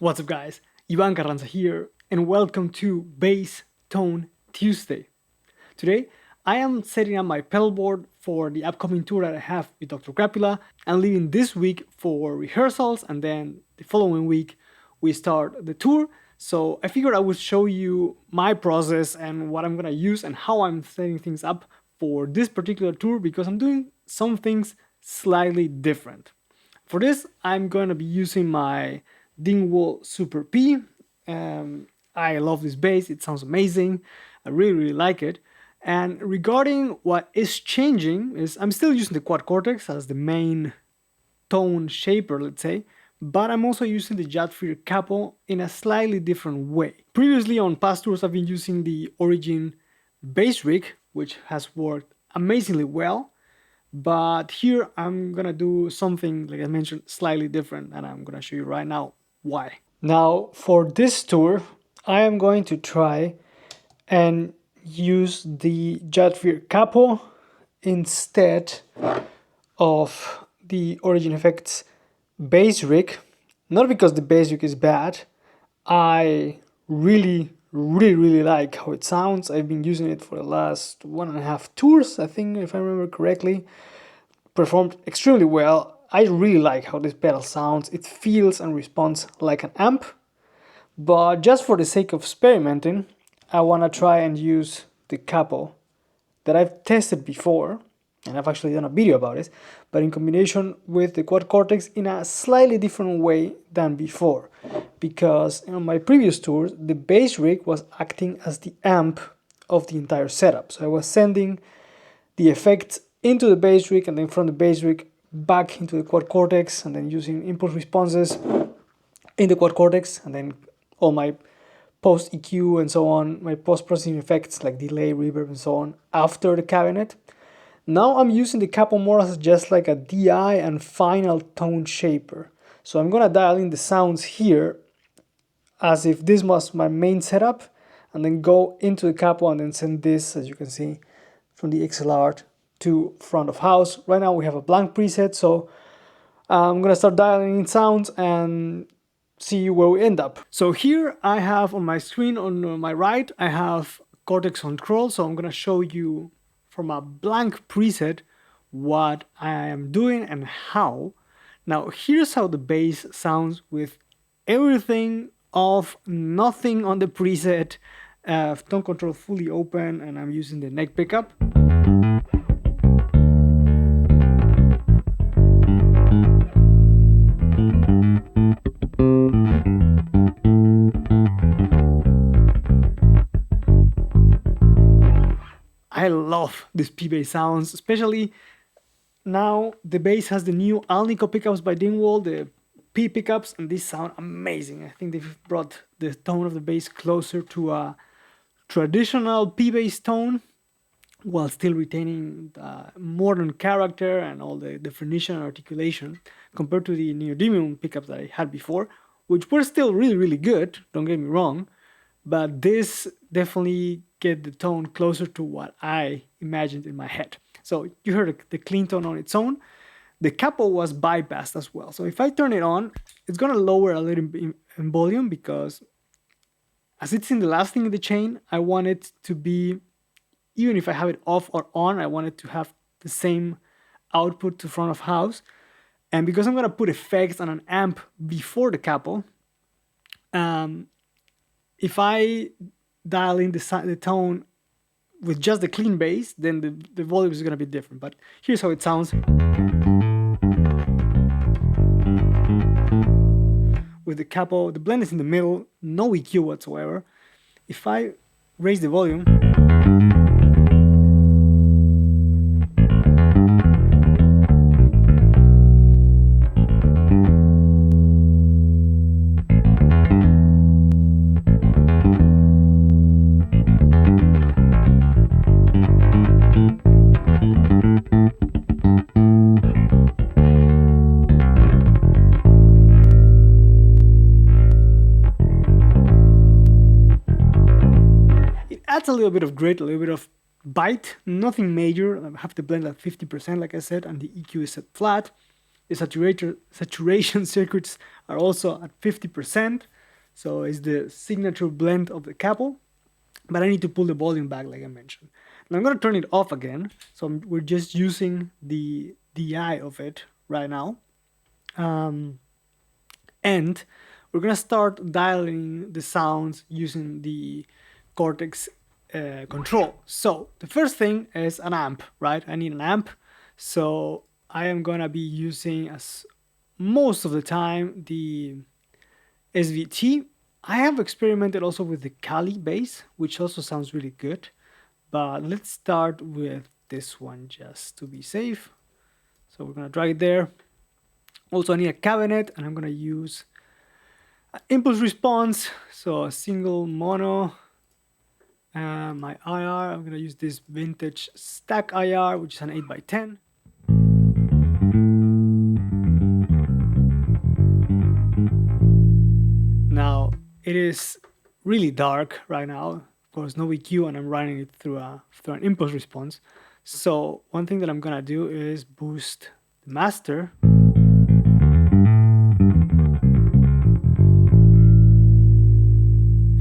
What's up guys, Ivan Carranza here and welcome to Bass Tone Tuesday. Today I am setting up my pedalboard for the upcoming tour that I have with Doctor Krápula and leaving this week for rehearsals, and then the following week we start the tour. So I figured I would show you my process and what I'm gonna use and how I'm setting things up for this particular tour, because I'm doing some things slightly different. For this I'm going to be using my Dingwall Super P. I love this bass, it sounds amazing, I really like it. And regarding what is changing is I'm still using the Quad Cortex as the main tone shaper, let's say, but I'm also using the Jad Freer Capo in a slightly different way. Previously on past tours I've been using the Origin bass rig, which has worked amazingly well. But here I'm gonna do something, like I mentioned, slightly different, and I'm gonna show you right now why. Now for this tour I am going to try and use the Jad Freer Capo instead of the Origin Effects bass rig. Not because the bass rig is bad, I really like how it sounds. I've been using it for the last 1.5 tours, I think, if I remember correctly. Performed extremely well. I really like how this pedal sounds. It feels and responds like an amp. But just for the sake of experimenting, I want to try and use the Capo that I've tested before, and I've actually done a video about it, but in combination with the Quad Cortex in a slightly different way than before. Because in my previous tours, the bass rig was acting as the amp of the entire setup. So I was sending the effects into the bass rig and then from the bass rig back into the Quad Cortex, and then using impulse responses in the Quad Cortex, and then all my post EQ and so on, my post-processing effects like delay, reverb and so on after the cabinet. Now I'm using the Capo more as just like a DI and final tone shaper. So I'm gonna dial in the sounds here as if this was my main setup, and then go into the Capo and then send this, as you can see, from the XLR to front of house. Right now we have a blank preset, so I'm gonna start dialing in sounds and see where we end up. So here I have on my screen on my right, I have Cortex Control, so I'm gonna show you from a blank preset what I am doing and how. Now here's how the bass sounds with everything off, nothing on the preset, tone control fully open, and I'm using the neck pickup. I love these P-bass sounds, especially now the bass has the new Alnico pickups by Dingwall, the P pickups, and these sound amazing. I think they've brought the tone of the bass closer to a traditional P-bass tone while still retaining the modern character and all the definition and articulation compared to the neodymium pickups that I had before, which were still really good, don't get me wrong, but this definitely get the tone closer to what I imagined in my head. So you heard the clean tone on its own. The Capo was bypassed as well. So if I turn it on, it's gonna lower a little bit in volume, because as it's in the last thing in the chain, I want it to be, even if I have it off or on, I want it to have the same output to front of house. And because I'm gonna put effects on an amp before the Capo, if I dial in the tone with just the clean bass, then the volume is gonna be different. But here's how it sounds. With the Capo, the blend is in the middle, no EQ whatsoever. If I raise the volume, adds a little bit of grit, a little bit of bite, nothing major. I have the blend at 50%, like I said, and the EQ is set flat. The saturation circuits are also at 50%. So it's the signature blend of the Capo. But I need to pull the volume back, like I mentioned. And I'm going to turn it off again. So we're just using the DI of it right now. And we're going to start dialing the sounds using the Cortex control. So the first thing is an amp, right? I need an amp. So I am going to be using, as most of the time, the SVT. I have experimented also with the Kali bass, which also sounds really good. But let's start with this one just to be safe. So we're going to drag it there. Also, I need a cabinet, and I'm going to use an impulse response. So a single mono. My IR, I'm going to use this vintage stack IR, which is an 8x10. Now, it is really dark right now. Of course, no EQ, and I'm running it through an impulse response. So one thing that I'm going to do is boost the master.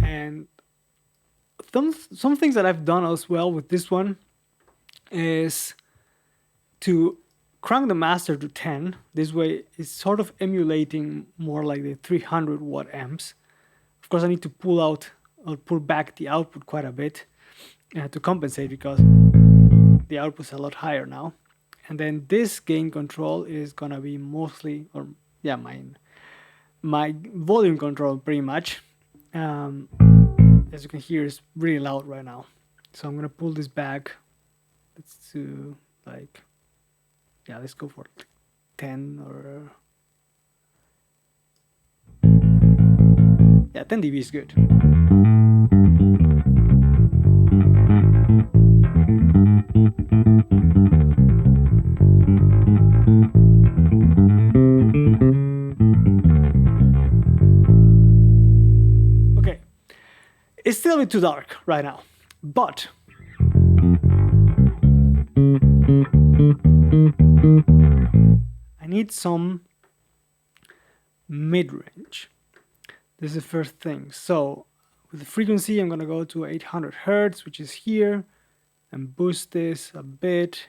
And some things that I've done as well with this one is to crank the master to 10. This way it's sort of emulating more like the 300 watt amps. Of course, I need to pull back the output quite a bit to compensate, because the output's a lot higher now. And then this gain control is gonna be mostly, my volume control pretty much. As you can hear, it's really loud right now. So I'm gonna pull this back. Let's do let's go for 10 or 10 dB is good. Okay, it's still a bit too dark right now, but I need some mid-range. This is the first thing. So with the frequency, I'm going to go to 800 Hertz, which is here, and boost this a bit.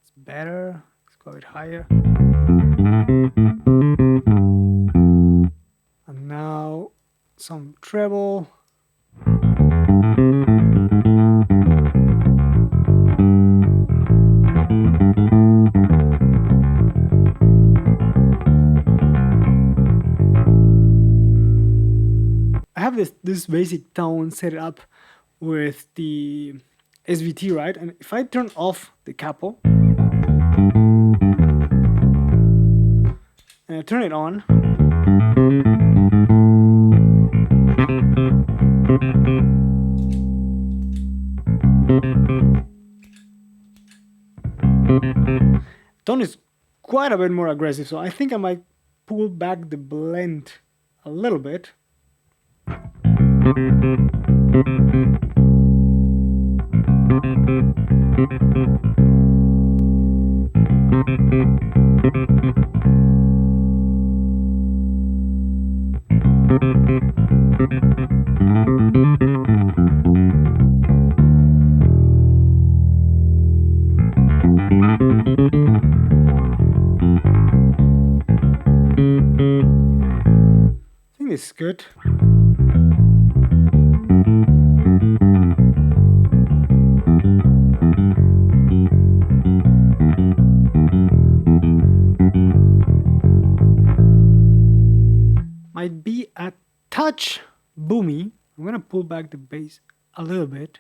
It's better. Let's go a bit higher. And now some treble. I have this basic tone set up with the SVT, right? And if I turn off the Capo and I turn it on, tone is quite a bit more aggressive, so I think I might pull back the blend a little bit. I think this is good. Might be a touch boomy. I'm gonna pull back the bass a little bit.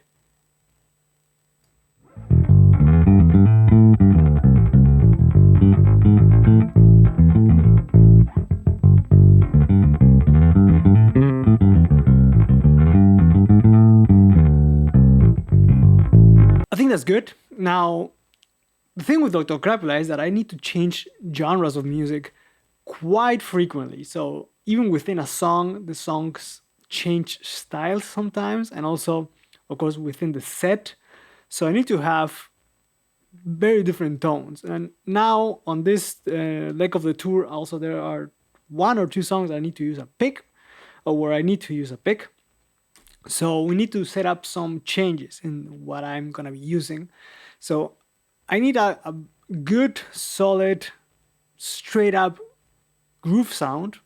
I think that's good. Now, the thing with Doctor Krápula is that I need to change genres of music quite frequently. So even within a song, the songs change styles sometimes, and also of course, within the set. So I need to have very different tones. And now on this leg of the tour, also there are 1 or 2 songs I need to use a pick, or where I need to use a pick. So we need to set up some changes in what I'm gonna be using. So I need a good, solid, straight up groove sound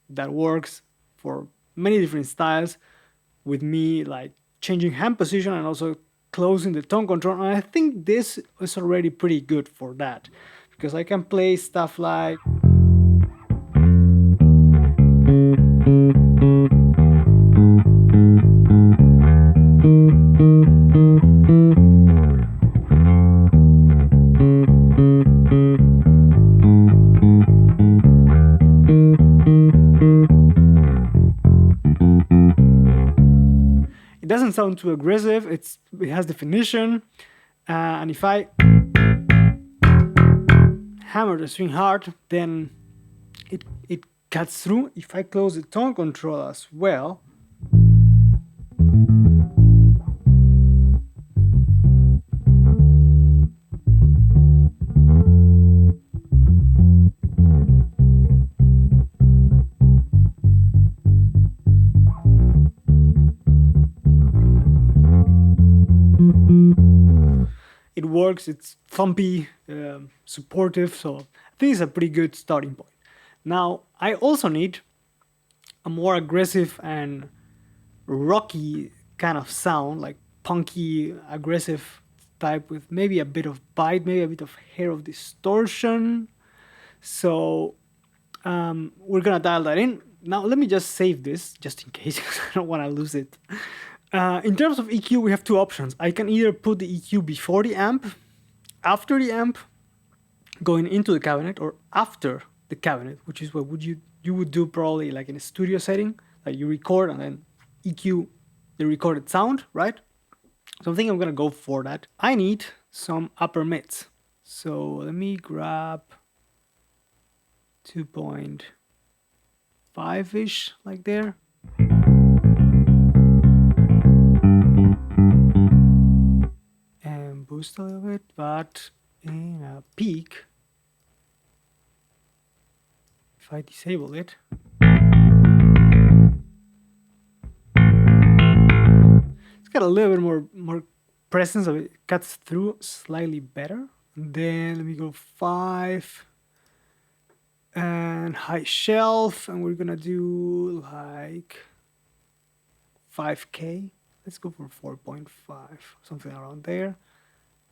that works for many different styles, with me like changing hand position and also closing the tone control. And I think this is already pretty good for that, because I can play stuff like it doesn't sound too aggressive, it has definition, and if I hammer the string hard, then it cuts through. If I close the tone control as well, it works, it's thumpy, supportive, so I think it's a pretty good starting point. Now, I also need a more aggressive and rocky kind of sound, like punky, aggressive type with maybe a bit of bite, maybe a bit of hair of distortion. So we're gonna dial that in. Now let me just save this just in case, because I don't want to lose it. In terms of EQ, we have 2 options. I can either put the EQ before the amp, after the amp, going into the cabinet, or after the cabinet, which is what you would do probably like in a studio setting, like you record and then EQ the recorded sound, right? So I think I'm gonna go for that. I need some upper mids. So let me grab 2.5-ish, like there. And boost a little bit, but in a peak, if I disable it, it's got a little bit more presence, so it cuts through slightly better. And then let me go 5 and high shelf, and we're gonna do like 5K. Let's go for 4.5, something around there,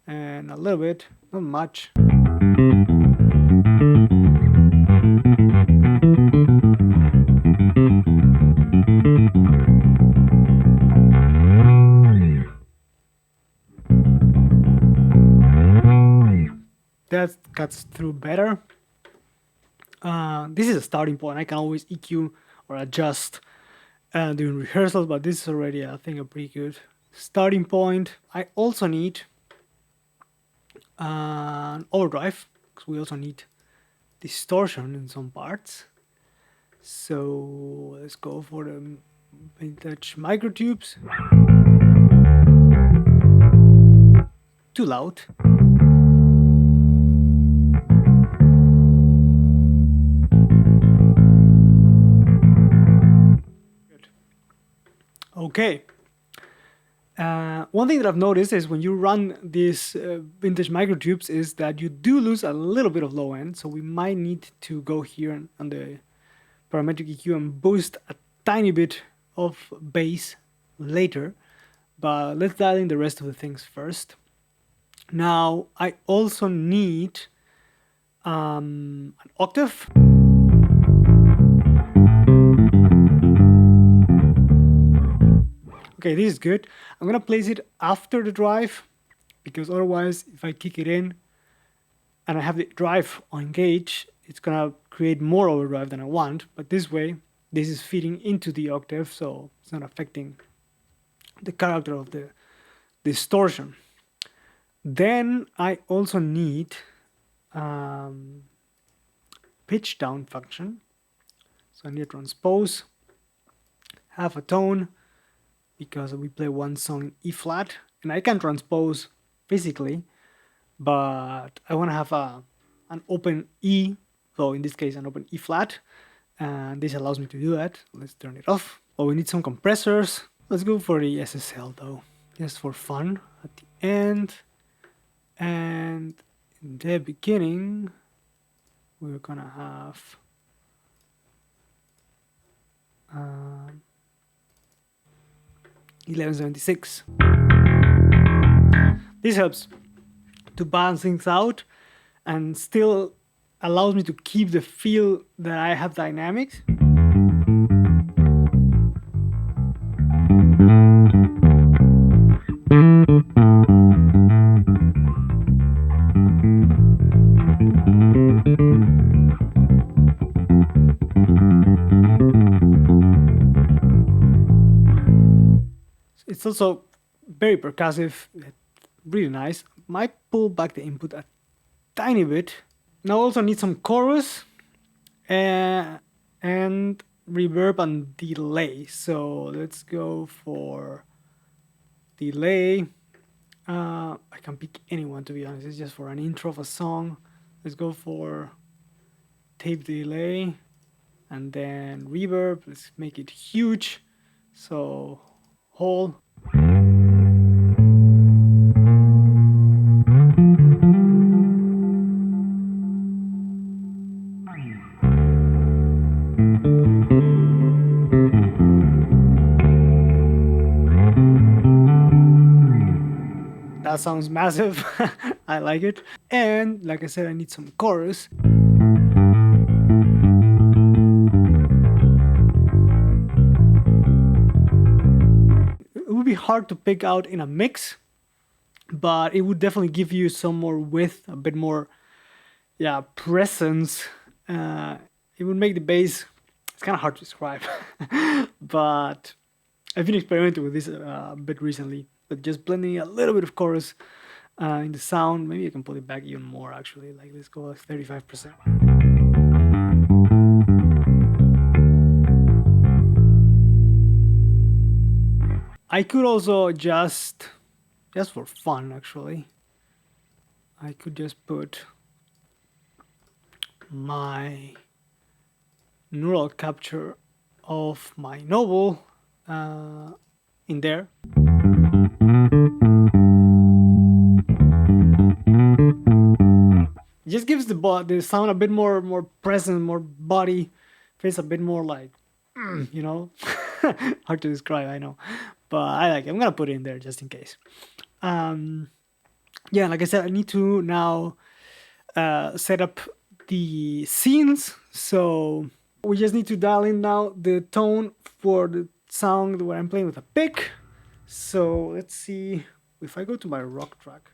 and a little bit, not much. That cuts through better. This is a starting point. I can always EQ or adjust during rehearsals, but this is already, I think, a pretty good starting point. I also need an overdrive, because we also need distortion in some parts. So let's go for the vintage microtubes. Too loud. Okay. One thing that I've noticed is when you run these vintage microtubes is that you do lose a little bit of low end, so we might need to go here on the parametric EQ and boost a tiny bit of bass later, but let's dial in the rest of the things first. Now I also need an octave. Okay, this is good. I'm gonna place it after the drive, because otherwise if I kick it in and I have the drive engaged, it's gonna create more overdrive than I want. But this way, this is feeding into the octave, so it's not affecting the character of the distortion. Then I also need pitch down function. So I need to transpose half a tone because we play one song in E flat, and I can transpose physically, but I want to have an open E, so in this case an open E flat, and this allows me to do that. Let's turn it off. Oh, we need some compressors. Let's go for the SSL though, just for fun at the end. And in the beginning, we're gonna have 1176. This helps to balance things out and still allows me to keep the feel that I have dynamics. It's also very percussive, really nice. Might pull back the input a tiny bit. Now also need some chorus and reverb and delay. So let's go for delay. I can pick anyone, to be honest. It's just for an intro of a song. Let's go for tape delay and then reverb. Let's make it huge. So whole. That sounds massive. I like it. And like I said, I need some chorus. It would be hard to pick out in a mix, but it would definitely give you some more width, a bit more, presence. It would make the bass, it's kind of hard to describe, but I've been experimenting with this a bit recently, but just blending a little bit of chorus in the sound. Maybe I can pull it back even more actually, like let's go like 35%. I could also just for fun actually, I could just put my neural capture of my novel in there. It just gives the sound a bit more present, more body, feels a bit more like, you know, hard to describe, I know, but I like it. I'm gonna put it in there just in case. Yeah, like I said, I need to now set up the scenes, so we just need to dial in now the tone for the sound where I'm playing with a pick. So let's see if I go to my rock track.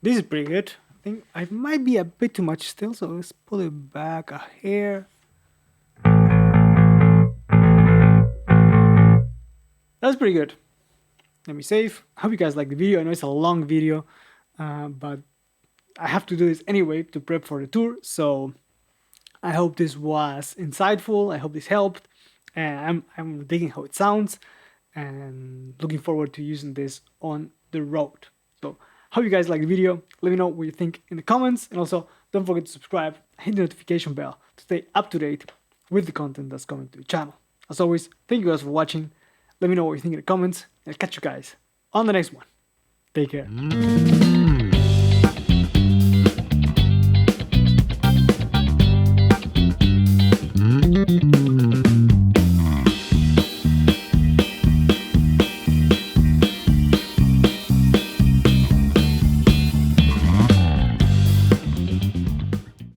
This is pretty good. I think I might be a bit too much still, so let's pull it back a hair. That's pretty good. Let me save. I hope you guys like the video. I know it's a long video, but I have to do this anyway to prep for the tour. So I hope this was insightful. I hope this helped. And I'm digging how it sounds and looking forward to using this on the road. So hope you guys like the video. Let me know what you think in the comments, and also don't forget to subscribe, hit the notification bell to stay up to date with the content that's coming to the channel. As always, thank you guys for watching. Let me know what you think in the comments, and I'll catch you guys on the next one. Take care.